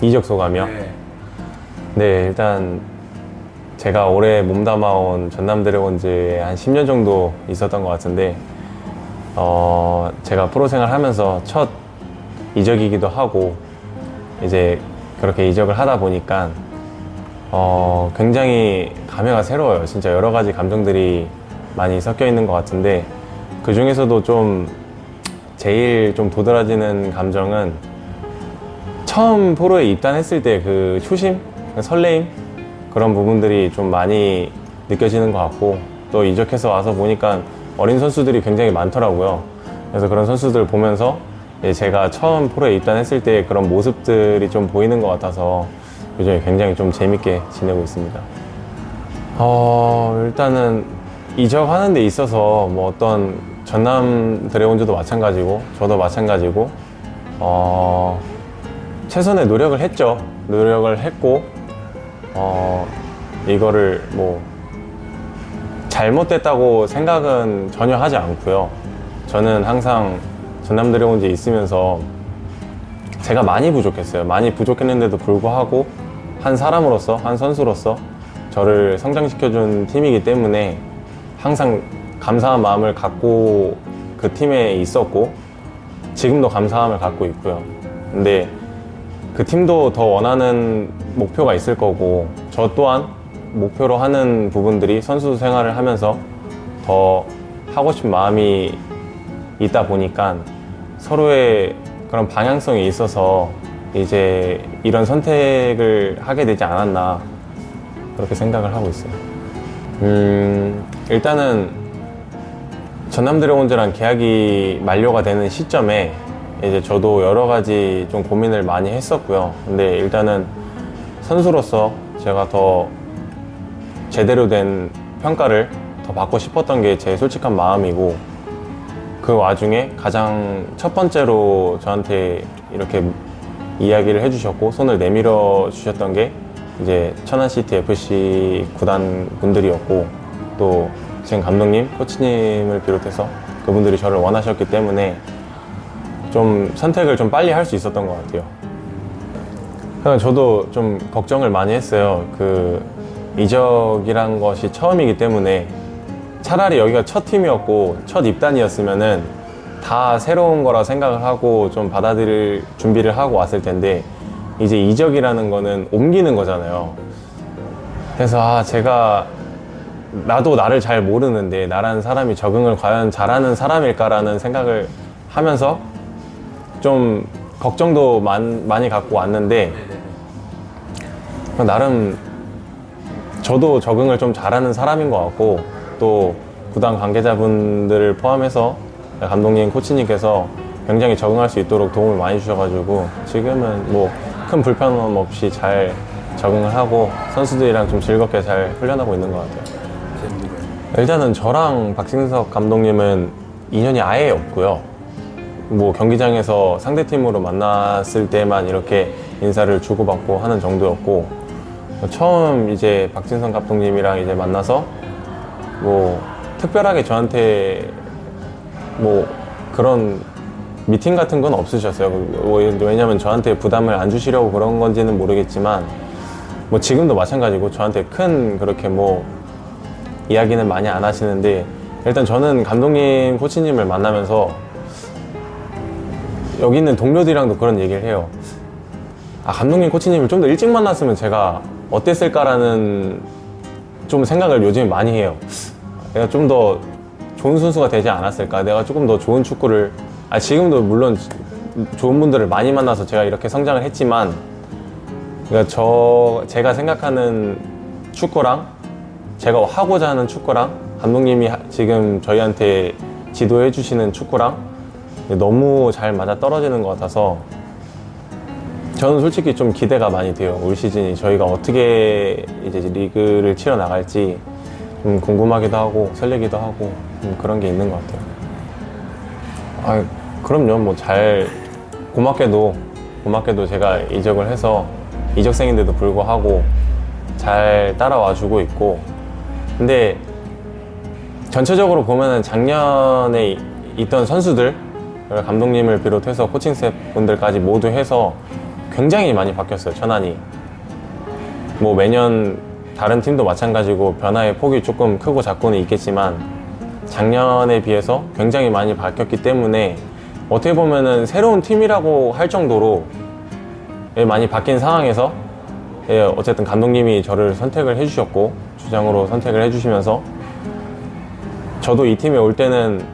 이적 소감이요? 네. 네, 일단 제가 올해 몸담아온 전남 드래곤즈에 한 10년 정도 있었던 것 같은데 제가 프로 생활하면서 첫 이적이기도 하고 이제 그렇게 이적을 하다 보니까 굉장히 감회가 새로워요. 진짜 여러 가지 감정들이 많이 섞여 있는 것 같은데 그 중에서도 좀 제일 좀 도드라지는 감정은 처음 프로에 입단했을 때 그 초심, 그 설레임 그런 부분들이 좀 많이 느껴지는 것 같고 또 이적해서 와서 보니까 어린 선수들이 굉장히 많더라고요. 그래서 그런 선수들 보면서 제가 처음 프로에 입단했을 때 그런 모습들이 좀 보이는 것 같아서 요즘에 굉장히 좀 재밌게 지내고 있습니다. 일단은 이적하는 데 있어서 뭐 어떤 전남 드래곤즈도 마찬가지고 저도 마찬가지고 최선의 노력을 했죠. 노력을 했고 이거를 뭐 잘못됐다고 생각은 전혀 하지 않고요. 저는 항상 전남 드래곤즈에 있으면서 제가 많이 부족했어요. 많이 부족했는데도 불구하고 한 사람으로서, 한 선수로서 저를 성장시켜준 팀이기 때문에 항상 감사한 마음을 갖고 그 팀에 있었고 지금도 감사함을 갖고 있고요. 근데 그 팀도 더 원하는 목표가 있을 거고 저 또한 목표로 하는 부분들이 선수 생활을 하면서 더 하고 싶은 마음이 있다 보니까 서로의 그런 방향성이 있어서 이제 이런 선택을 하게 되지 않았나 그렇게 생각을 하고 있어요. 일단은 전남 드래곤즈랑 계약이 만료가 되는 시점에 이제 저도 여러 가지 좀 고민을 많이 했었고요. 근데 일단은 선수로서 제가 더 제대로 된 평가를 더 받고 싶었던 게 제 솔직한 마음이고 그 와중에 가장 첫 번째로 저한테 이렇게 이야기를 해주셨고 손을 내밀어 주셨던 게 이제 천안시티 FC 구단 분들이었고 또 지금 감독님, 코치님을 비롯해서 그분들이 저를 원하셨기 때문에 좀 선택을 좀 빨리 할 수 있었던 것 같아요. 그냥 저도 좀 걱정을 많이 했어요. 그 이적이란 것이 처음이기 때문에 차라리 여기가 첫 팀이었고 첫 입단이었으면은 다 새로운 거라 생각을 하고 좀 받아들일 준비를 하고 왔을 텐데 이제 이적이라는 거는 옮기는 거잖아요. 그래서 제가 나도 나를 잘 모르는데 나라는 사람이 적응을 과연 잘하는 사람일까라는 생각을 하면서 좀 걱정도 많이 갖고 왔는데 나름 저도 적응을 좀 잘하는 사람인 것 같고 또 구단 관계자분들을 포함해서 감독님, 코치님께서 굉장히 적응할 수 있도록 도움을 많이 주셔가지고 지금은 뭐 큰 불편함 없이 잘 적응을 하고 선수들이랑 좀 즐겁게 잘 훈련하고 있는 것 같아요. 일단은 저랑 박진석 감독님은 인연이 아예 없고요. 뭐 경기장에서 상대팀으로 만났을 때만 이렇게 인사를 주고받고 하는 정도였고 처음 이제 박진석 감독님이랑 이제 만나서 뭐 특별하게 저한테 뭐 그런 미팅 같은 건 없으셨어요. 왜냐면 저한테 부담을 안 주시려고 그런 건지는 모르겠지만 뭐 지금도 마찬가지고 저한테 큰 그렇게 뭐 이야기는 많이 안 하시는데 일단 저는 감독님, 코치님을 만나면서 여기 있는 동료들이랑도 그런 얘기를 해요. 감독님, 코치님을 좀 더 일찍 만났으면 제가 어땠을까라는 좀 생각을 요즘에 많이 해요. 내가 좀 더 좋은 선수가 되지 않았을까? 내가 조금 더 좋은 축구를 지금도 물론 좋은 분들을 많이 만나서 제가 이렇게 성장을 했지만 그러니까 제가 생각하는 축구랑 제가 하고자 하는 축구랑 감독님이 지금 저희한테 지도해 주시는 축구랑 너무 잘 맞아 떨어지는 것 같아서 저는 솔직히 좀 기대가 많이 돼요. 올 시즌이 저희가 어떻게 이제 리그를 치러 나갈지 좀 궁금하기도 하고 설레기도 하고 그런 게 있는 것 같아요. 그럼요. 뭐 잘 고맙게도 제가 이적을 해서 이적생인데도 불구하고 잘 따라와 주고 있고 근데 전체적으로 보면은 작년에 있던 선수들 감독님을 비롯해서 코칭 스태프 분들까지 모두 해서 굉장히 많이 바뀌었어요. 천안이 뭐 매년 다른 팀도 마찬가지고 변화의 폭이 조금 크고 작고는 있겠지만 작년에 비해서 굉장히 많이 바뀌었기 때문에 어떻게 보면은 새로운 팀이라고 할 정도로 많이 바뀐 상황에서 어쨌든 감독님이 저를 선택을 해주셨고 주장으로 선택을 해주시면서 저도 이 팀에 올 때는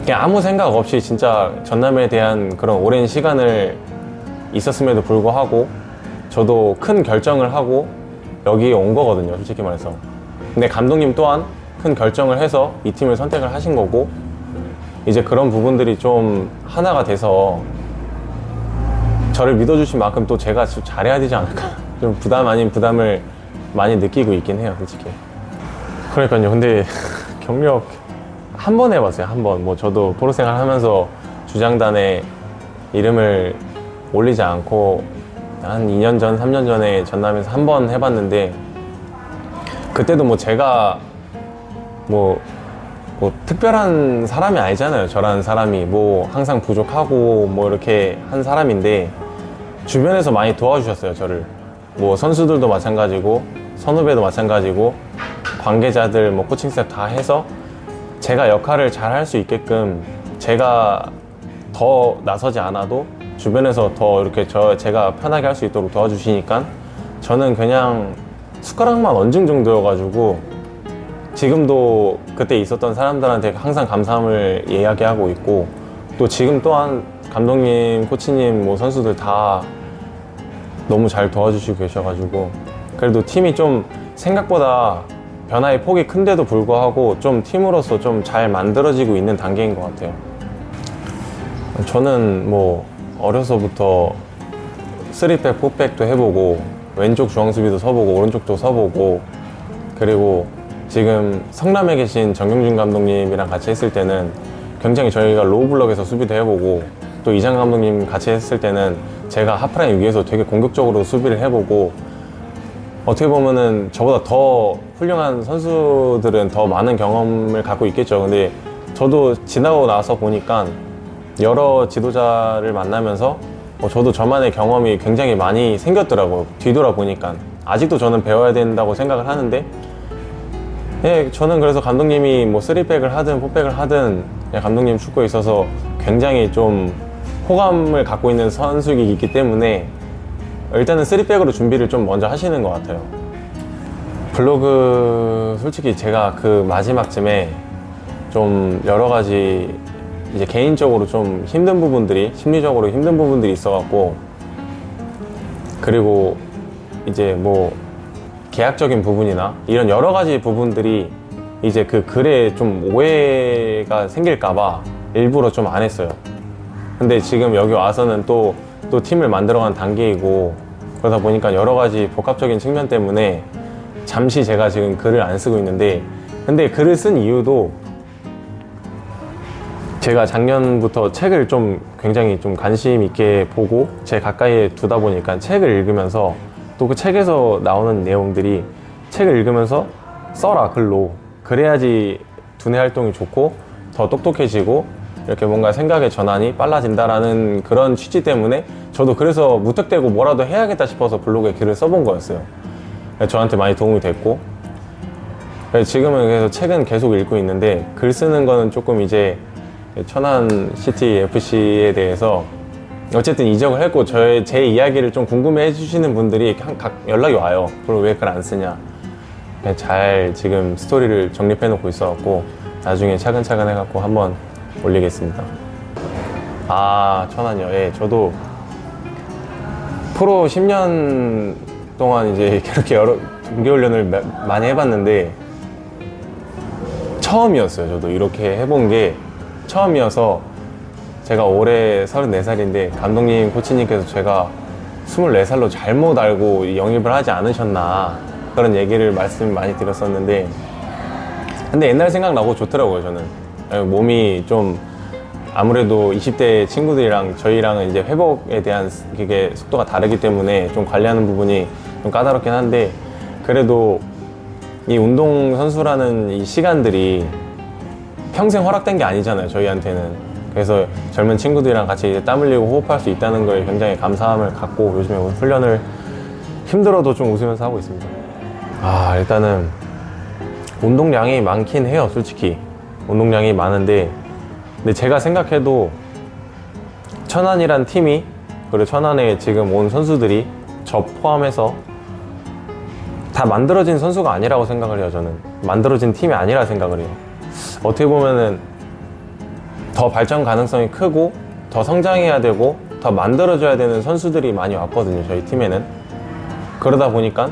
그냥 아무 생각 없이 진짜 전남에 대한 그런 오랜 시간을 있었음에도 불구하고 저도 큰 결정을 하고 여기에 온 거거든요, 솔직히 말해서. 근데 감독님 또한 큰 결정을 해서 이 팀을 선택을 하신 거고 이제 그런 부분들이 좀 하나가 돼서 저를 믿어주신 만큼 또 제가 좀 잘해야 되지 않을까 좀 부담 아닌 부담을 많이 느끼고 있긴 해요, 솔직히. 그러니까요. 근데 경력 한 번 해봤어요. 한 번. 뭐 저도 프로생활 하면서 주장단에 이름을 올리지 않고 한 2년 전, 3년 전에 전남에서 한 번 해봤는데 그때도 뭐 제가 뭐 특별한 사람이 아니잖아요. 저라는 사람이 뭐 항상 부족하고 뭐 이렇게 한 사람인데 주변에서 많이 도와주셨어요, 저를. 뭐 선수들도 마찬가지고 선후배도 마찬가지고 관계자들 뭐 코칭 스텝 다 해서 제가 역할을 잘 할 수 있게끔 제가 더 나서지 않아도 주변에서 더 이렇게 제가 편하게 할 수 있도록 도와주시니까 저는 그냥 숟가락만 얹은 정도여가지고 지금도 그때 있었던 사람들한테 항상 감사함을 이야기하고 있고 또 지금 또한 감독님, 코치님, 뭐 선수들 다 너무 잘 도와주시고 계셔가지고 그래도 팀이 좀 생각보다 변화의 폭이 큰데도 불구하고 좀 팀으로서 좀 잘 만들어지고 있는 단계인 것 같아요. 저는 뭐 어려서부터 3백, 4백도 해보고 왼쪽 중앙수비도 서보고 오른쪽도 서보고 그리고 지금 성남에 계신 정경준 감독님이랑 같이 했을 때는 굉장히 저희가 로우 블럭에서 수비도 해보고 또 이장 감독님 같이 했을 때는 제가 하프라인 위에서 되게 공격적으로 수비를 해보고 어떻게 보면은 저보다 더 훌륭한 선수들은 더 많은 경험을 갖고 있겠죠. 근데 저도 지나고 나서 보니까 여러 지도자를 만나면서 저도 저만의 경험이 굉장히 많이 생겼더라고요. 뒤돌아보니까 아직도 저는 배워야 된다고 생각을 하는데 저는 그래서 감독님이 뭐 3백을 하든 4백을 하든 감독님 축구에 있어서 굉장히 좀 호감을 갖고 있는 선수이기 때문에 일단은 3백으로 준비를 좀 먼저 하시는 것 같아요. 블로그 솔직히 제가 그 마지막쯤에 좀 여러 가지 이제 개인적으로 좀 힘든 부분들이 심리적으로 힘든 부분들이 있어갖고 그리고 이제 뭐 계약적인 부분이나 이런 여러 가지 부분들이 이제 그 글에 좀 오해가 생길까봐 일부러 좀 안 했어요. 근데 지금 여기 와서는 또 팀을 만들어가는 단계이고 그러다 보니까 여러 가지 복합적인 측면 때문에 잠시 제가 지금 글을 안 쓰고 있는데 근데 글을 쓴 이유도 제가 작년부터 책을 좀 굉장히 좀 관심 있게 보고 제 가까이에 두다 보니까 책을 읽으면서 또 그 책에서 나오는 내용들이 책을 읽으면서 써라 글로 그래야지 두뇌 활동이 좋고 더 똑똑해지고 이렇게 뭔가 생각의 전환이 빨라진다라는 그런 취지 때문에 저도 그래서 무턱대고 뭐라도 해야겠다 싶어서 블로그에 글을 써본 거였어요. 저한테 많이 도움이 됐고 지금은 그래서 책은 계속 읽고 있는데 글 쓰는 거는 조금 이제 천안 시티 FC에 대해서 어쨌든 이적을 했고 제 이야기를 좀 궁금해 해주시는 분들이 각 연락이 와요. 그럼 왜 글 안 쓰냐. 잘 지금 스토리를 정립해 놓고 있어갖고 나중에 차근차근 해갖고 한번 올리겠습니다. 아, 천안이요. 예, 저도 프로 10년 동안 이제 그렇게 여러 동계훈련을 많이 해봤는데 처음이었어요. 저도 이렇게 해본 게 처음이어서 제가 올해 34살인데 감독님, 코치님께서 제가 24살로 잘못 알고 영입을 하지 않으셨나 그런 얘기를 말씀 많이 드렸었는데 근데 옛날 생각나고 좋더라고요. 저는 몸이 좀 아무래도 20대 친구들이랑 저희랑은 이제 회복에 대한 그게 속도가 다르기 때문에 좀 관리하는 부분이 좀 까다롭긴 한데 그래도 이 운동선수라는 이 시간들이 평생 허락된 게 아니잖아요. 저희한테는 그래서 젊은 친구들이랑 같이 이제 땀 흘리고 호흡할 수 있다는 거에 굉장히 감사함을 갖고 요즘에 훈련을 힘들어도 좀 웃으면서 하고 있습니다. 일단은 운동량이 많긴 해요. 솔직히 운동량이 많은데, 근데 제가 생각해도 천안이란 팀이, 그리고 천안에 지금 온 선수들이 저 포함해서 다 만들어진 선수가 아니라고 생각을 해요. 저는 만들어진 팀이 아니라 생각을 해요. 어떻게 보면은 더 발전 가능성이 크고 더 성장해야 되고 더 만들어줘야 되는 선수들이 많이 왔거든요. 저희 팀에는. 그러다 보니까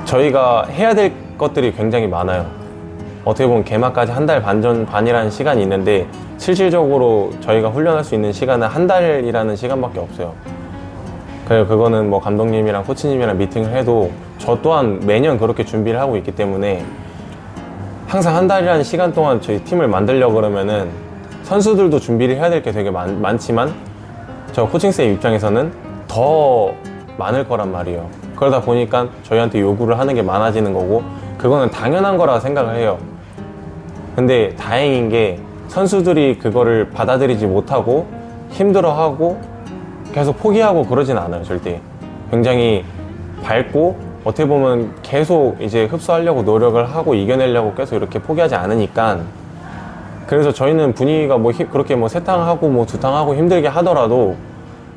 저희가 해야 될 것들이 굉장히 많아요. 어떻게 보면 개막까지 한 달 반이라는 시간이 있는데, 실질적으로 저희가 훈련할 수 있는 시간은 한 달이라는 시간밖에 없어요. 그래서 그거는 뭐 감독님이랑 코치님이랑 미팅을 해도 저 또한 매년 그렇게 준비를 하고 있기 때문에, 항상 한 달이라는 시간 동안 저희 팀을 만들려고 그러면은 선수들도 준비를 해야 될 게 되게 많지만 저 코칭쌤 입장에서는 더 많을 거란 말이에요. 그러다 보니까 저희한테 요구를 하는 게 많아지는 거고, 그거는 당연한 거라 생각을 해요. 근데 다행인 게 선수들이 그거를 받아들이지 못하고 힘들어하고 계속 포기하고 그러진 않아요. 절대. 굉장히 밝고, 어떻게 보면 계속 이제 흡수하려고 노력을 하고 이겨내려고 계속 이렇게 포기하지 않으니까, 그래서 저희는 분위기가 뭐 그렇게 뭐 세 탕 하고 뭐 두 탕 하고 힘들게 하더라도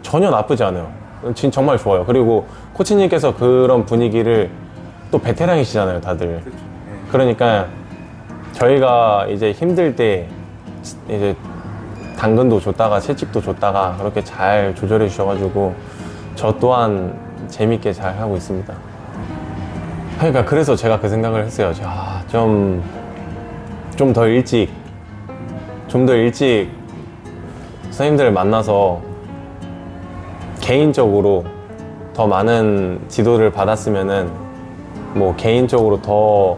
전혀 나쁘지 않아요. 진짜 정말 좋아요. 그리고 코치님께서 그런 분위기를, 또 베테랑이시잖아요, 다들. 그러니까 저희가 이제 힘들 때 이제 당근도 줬다가 채찍도 줬다가 그렇게 잘 조절해 주셔가지고 저 또한 재밌게 잘 하고 있습니다. 그러니까 그래서 제가 그 생각을 했어요. 좀 더 일찍 선생님들을 만나서 개인적으로 더 많은 지도를 받았으면은 뭐 개인적으로 더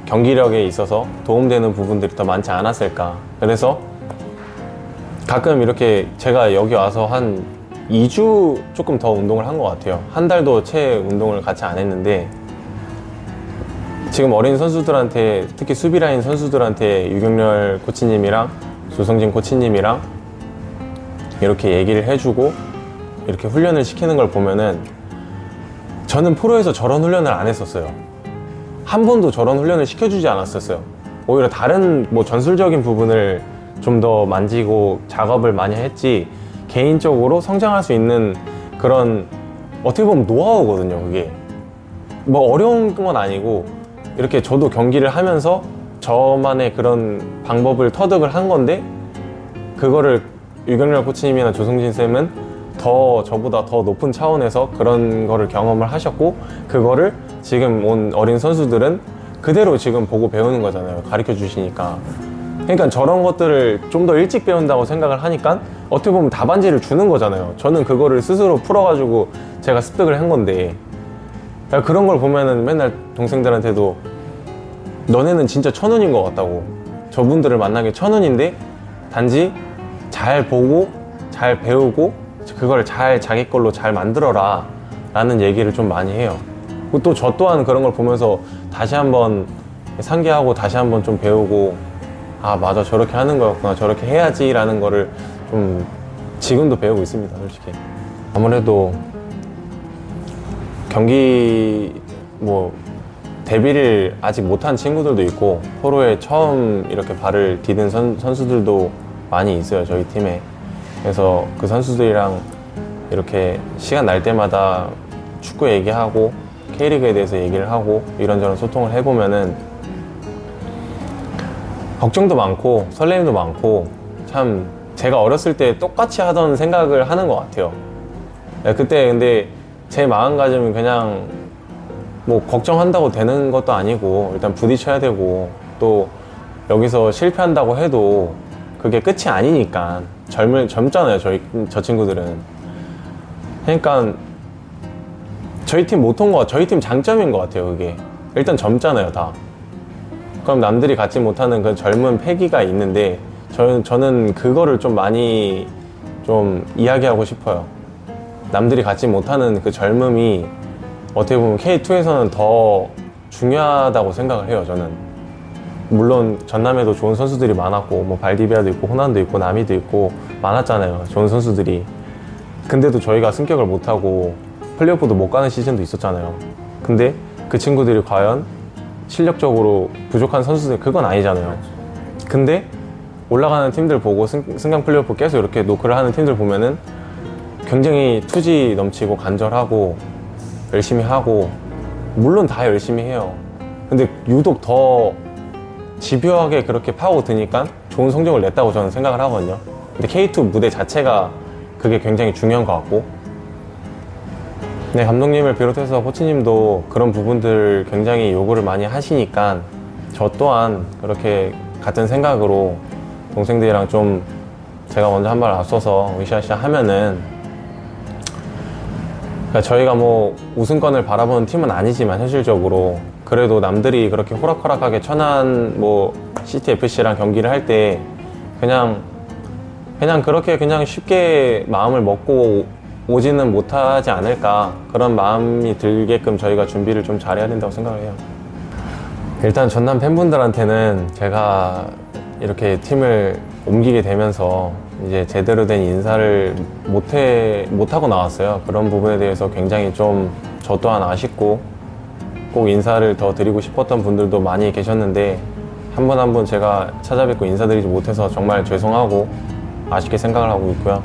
경기력에 있어서 도움되는 부분들이 더 많지 않았을까. 그래서 가끔 이렇게 제가 여기 와서 한 2주 조금 더 운동을 한 것 같아요. 한 달도 채 운동을 같이 안 했는데, 지금 어린 선수들한테, 특히 수비라인 선수들한테 유경렬 코치님이랑 조성진 코치님이랑 이렇게 얘기를 해주고 이렇게 훈련을 시키는 걸 보면은, 저는 프로에서 저런 훈련을 안 했었어요. 한 번도 저런 훈련을 시켜주지 않았었어요. 오히려 다른 뭐 전술적인 부분을 좀 더 만지고 작업을 많이 했지, 개인적으로 성장할 수 있는 그런, 어떻게 보면 노하우거든요. 그게 뭐 어려운 건 아니고, 이렇게 저도 경기를 하면서 저만의 그런 방법을 터득을 한 건데, 그거를 유경렬 코치님이나 조성진 쌤은 더 저보다 더 높은 차원에서 그런 거를 경험을 하셨고, 그거를 지금 온 어린 선수들은 그대로 지금 보고 배우는 거잖아요. 가르쳐 주시니까. 그러니까 저런 것들을 좀 더 일찍 배운다고 생각을 하니까 어떻게 보면 답안지를 주는 거잖아요. 저는 그거를 스스로 풀어가지고 제가 습득을 한 건데, 그런 걸 보면은 맨날 동생들한테도 너네는 진짜 천운인 것 같다고, 저분들을 만나기 천운인데 단지 잘 보고 잘 배우고 그걸 잘 자기 걸로 잘 만들어라 라는 얘기를 좀 많이 해요. 또 저 또한 그런 걸 보면서 다시 한번 상기하고 다시 한번 좀 배우고, 맞아, 저렇게 하는 거였구나, 저렇게 해야지 라는 거를 좀 지금도 배우고 있습니다. 솔직히 아무래도 경기 뭐 데뷔를 아직 못한 친구들도 있고, 프로에 처음 이렇게 발을 디딘 선수들도 많이 있어요, 저희 팀에. 그래서 그 선수들이랑 이렇게 시간 날 때마다 축구 얘기하고 K리그에 대해서 얘기를 하고 이런저런 소통을 해보면은 걱정도 많고 설렘도 많고, 참 제가 어렸을 때 똑같이 하던 생각을 하는 것 같아요. 그때 근데 제 마음가짐은 그냥 뭐 걱정한다고 되는 것도 아니고, 일단 부딪혀야 되고, 또 여기서 실패한다고 해도 그게 끝이 아니니까. 젊잖아요, 저 친구들은. 그러니까 저희 팀 모토인 것 같아요. 저희 팀 장점인 것 같아요, 그게. 일단 젊잖아요, 다. 그럼 남들이 갖지 못하는 그 젊은 패기가 있는데, 저는 그거를 좀 많이 좀 이야기하고 싶어요. 남들이 갖지 못하는 그 젊음이 어떻게 보면 K2에서는 더 중요하다고 생각을 해요, 저는. 물론 전남에도 좋은 선수들이 많았고 뭐 발디비아도 있고 호난도 있고 나미도 있고 많았잖아요. 좋은 선수들이. 근데도 저희가 승격을 못하고 플레이오프도 못 가는 시즌도 있었잖아요. 근데 그 친구들이 과연 실력적으로 부족한 선수들 그건 아니잖아요. 근데 올라가는 팀들 보고 승강 플레이오프 계속 이렇게 노크를 하는 팀들 보면은 굉장히 투지 넘치고 간절하고 열심히 하고 물론 다 열심히 해요. 근데 유독 더 집요하게 그렇게 파고드니까 좋은 성적을 냈다고 저는 생각을 하거든요. 근데 K2 무대 자체가 그게 굉장히 중요한 것 같고, 네, 감독님을 비롯해서 코치님도 그런 부분들 굉장히 요구를 많이 하시니까 저 또한 그렇게 같은 생각으로 동생들이랑 좀 제가 먼저 한 발 앞서서 으쌰으쌰 하면은, 그러니까 저희가 뭐 우승권을 바라보는 팀은 아니지만 현실적으로 그래도 남들이 그렇게 호락호락하게 천안 뭐 CTFC랑 경기를 할 때 그냥 그렇게 그냥 쉽게 마음을 먹고 오지는 못하지 않을까, 그런 마음이 들게끔 저희가 준비를 좀 잘해야 된다고 생각을 해요. 일단 전남 팬분들한테는 제가 이렇게 팀을 옮기게 되면서 이제 제대로 된 인사를 못하고 나왔어요. 그런 부분에 대해서 굉장히 좀 저 또한 아쉽고 꼭 인사를 더 드리고 싶었던 분들도 많이 계셨는데 한 분 한 분 제가 찾아뵙고 인사드리지 못해서 정말 죄송하고 아쉽게 생각을 하고 있고요.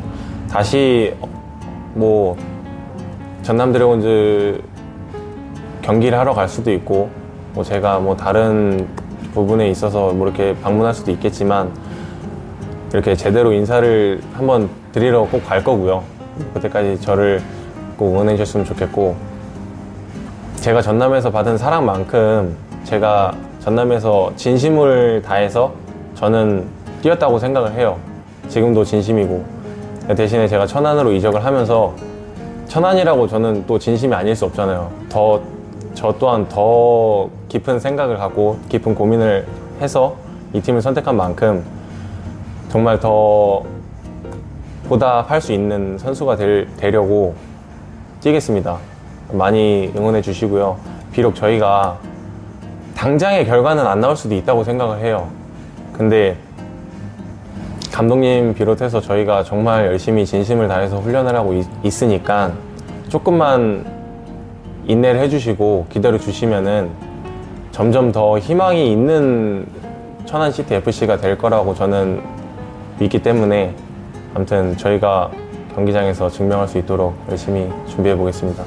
다시 뭐 전남 드래곤즈 경기를 하러 갈 수도 있고 뭐 제가 뭐 다른 부분에 있어서 뭐 이렇게 방문할 수도 있겠지만 이렇게 제대로 인사를 한번 드리러 꼭 갈 거고요. 그때까지 저를 꼭 응원해 주셨으면 좋겠고, 제가 전남에서 받은 사랑만큼 제가 전남에서 진심을 다해서 저는 뛰었다고 생각을 해요. 지금도 진심이고, 대신에 제가 천안으로 이적을 하면서 천안이라고 저는 또 진심이 아닐 수 없잖아요. 저 또한 더 깊은 생각을 하고 깊은 고민을 해서 이 팀을 선택한 만큼 정말 더 보답할 수 있는 선수가 되려고 뛰겠습니다. 많이 응원해 주시고요. 비록 저희가 당장의 결과는 안 나올 수도 있다고 생각을 해요. 근데 감독님 비롯해서 저희가 정말 열심히 진심을 다해서 훈련을 하고 있으니까 조금만 인내를 해주시고 기다려 주시면은 점점 더 희망이 있는 천안 CTFC가 될 거라고 저는 믿기 때문에 아무튼 저희가 경기장에서 증명할 수 있도록 열심히 준비해 보겠습니다.